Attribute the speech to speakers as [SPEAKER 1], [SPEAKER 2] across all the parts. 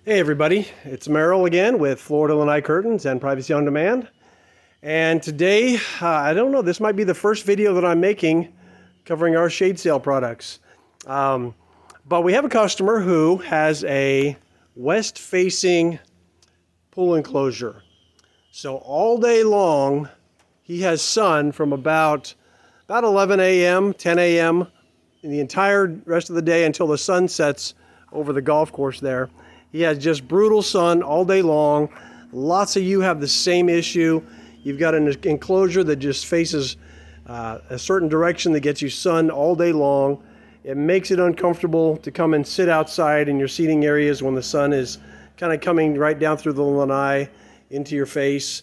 [SPEAKER 1] Hey everybody, it's Merrill again with Florida Lanai Curtains and Privacy on Demand. And today, I don't know, this might be the first video that I'm making covering our shade sail products. But we have a customer who has a west-facing pool enclosure. So all day long, he has sun from about 11 a.m., 10 a.m., in the entire rest of the day until the sun sets over the golf course there. He has just brutal sun all day long. Lots of you have the same issue. You've got an enclosure that just faces a certain direction that gets you sun all day long. It makes it uncomfortable to come and sit outside in your seating areas when the sun is kind of coming right down through the lanai into your face.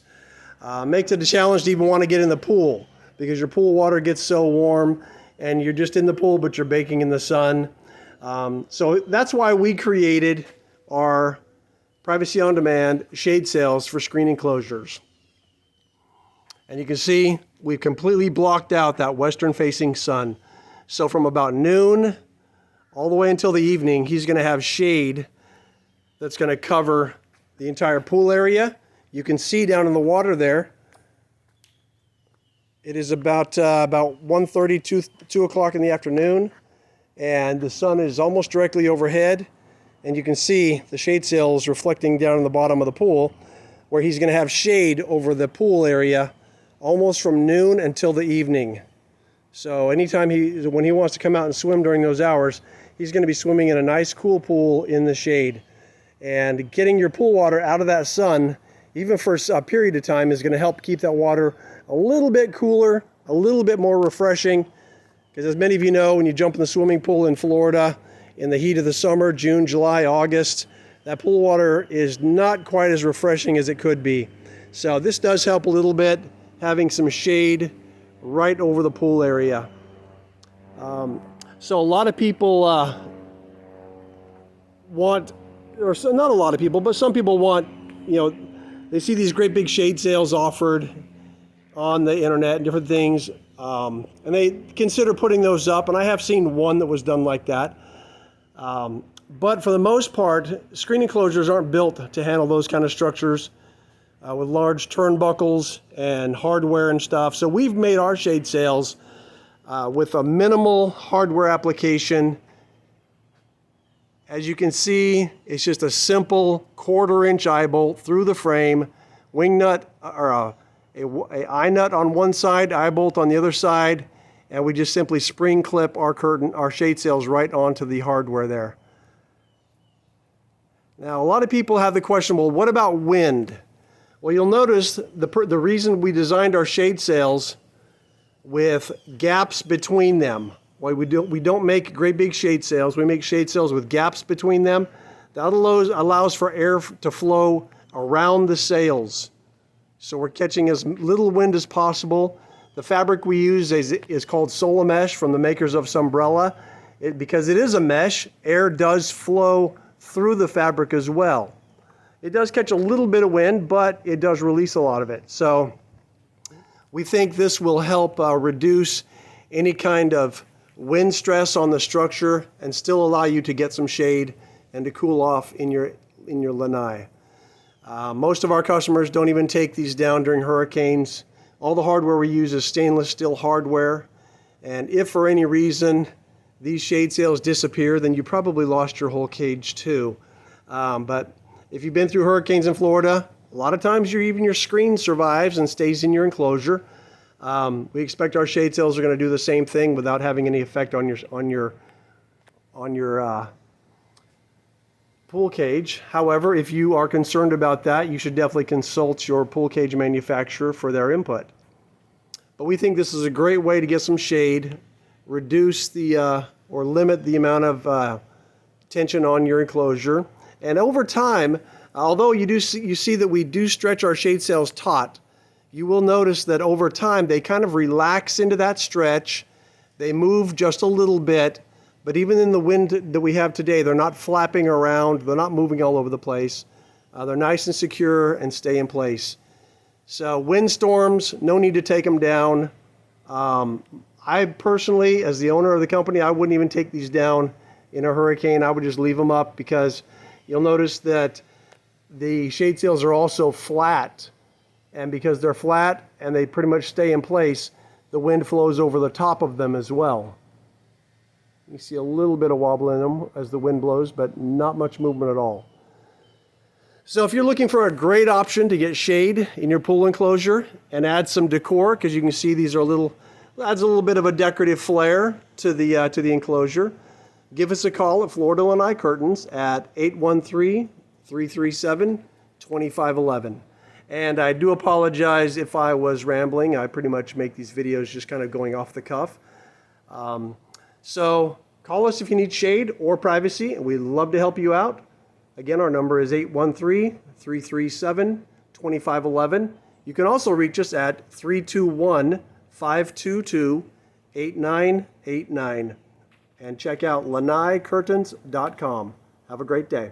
[SPEAKER 1] Makes it a challenge to even want to get in the pool because your pool water gets so warm and you're just in the pool but you're baking in the sun. So that's why we created our Privacy on Demand shade sails for screen enclosures. And you can see we've completely blocked out that western facing sun. So from about noon all the way until the evening, he's going to have shade that's going to cover the entire pool area. You can see down in the water there, it is about 1:30, 2 o'clock in the afternoon, and the sun is almost directly overhead. And you can see the shade sails reflecting down in the bottom of the pool, where he's going to have shade over the pool area almost from noon until the evening. So anytime when he wants to come out and swim during those hours, he's going to be swimming in a nice cool pool in the shade. And getting your pool water out of that sun, even for a period of time, is going to help keep that water a little bit cooler, a little bit more refreshing. Because as many of you know, when you jump in the swimming pool in Florida, in the heat of the summer, June, July, August, that pool water is not quite as refreshing as it could be. So this does help a little bit, having some shade right over the pool area. So a lot of people want, or so, not a lot of people, but some people want, they see these great big shade sails offered on the internet and different things, and they consider putting those up, and I have seen one that was done like that. But for the most part, screen enclosures aren't built to handle those kind of structures with large turnbuckles and hardware and stuff. So we've made our shade sails with a minimal hardware application. As you can see, it's just a simple 1/4-inch eye bolt through the frame, wing nut or a eye nut on one side, eye bolt on the other side. And we just simply spring clip our shade sails right onto the hardware there. Now, a lot of people have the question, well, what about wind? Well, you'll notice the reason we designed our shade sails with gaps between them. Why we don't make great big shade sails. We make shade sails with gaps between them. That allows for air to flow around the sails. So we're catching as little wind as possible. The fabric we use is called Sola Mesh from the makers of Sumbrella. Because it is a mesh, air does flow through the fabric as well. It does catch a little bit of wind, but it does release a lot of it. So we think this will help reduce any kind of wind stress on the structure and still allow you to get some shade and to cool off in your lanai. Most of our customers don't even take these down during hurricanes. All the hardware we use is stainless steel hardware, and if for any reason these shade sails disappear, then you probably lost your whole cage too. But if you've been through hurricanes in Florida, a lot of times even your screen survives and stays in your enclosure. We expect our shade sails are going to do the same thing without having any effect on your pool cage. However, if you are concerned about that, you should definitely consult your pool cage manufacturer for their input. But we think this is a great way to get some shade, reduce or limit the amount of tension on your enclosure. And over time, although you see that we do stretch our shade sails taut, you will notice that over time they kind of relax into that stretch. They move just a little bit. But even in the wind that we have today, they're not flapping around. They're not moving all over the place. They're nice and secure and stay in place. So windstorms, no need to take them down. I personally, as the owner of the company, I wouldn't even take these down in a hurricane. I would just leave them up because, You'll notice that the shade sails are also flat, and because they're flat and they pretty much stay in place, the wind flows over the top of them as well. You see a little bit of wobble in them as the wind blows, but not much movement at all. So if you're looking for a great option to get shade in your pool enclosure and add some decor, because you can see these are adds a little bit of a decorative flair to the enclosure, give us a call at Florida Lanai Curtains at 813-337-2511. And I do apologize if I was rambling. I pretty much make these videos just kind of going off the cuff. So call us if you need shade or privacy, and we'd love to help you out. Again, our number is 813-337-2511. You can also reach us at 321-522-8989. And check out LanaiCurtains.com. Have a great day.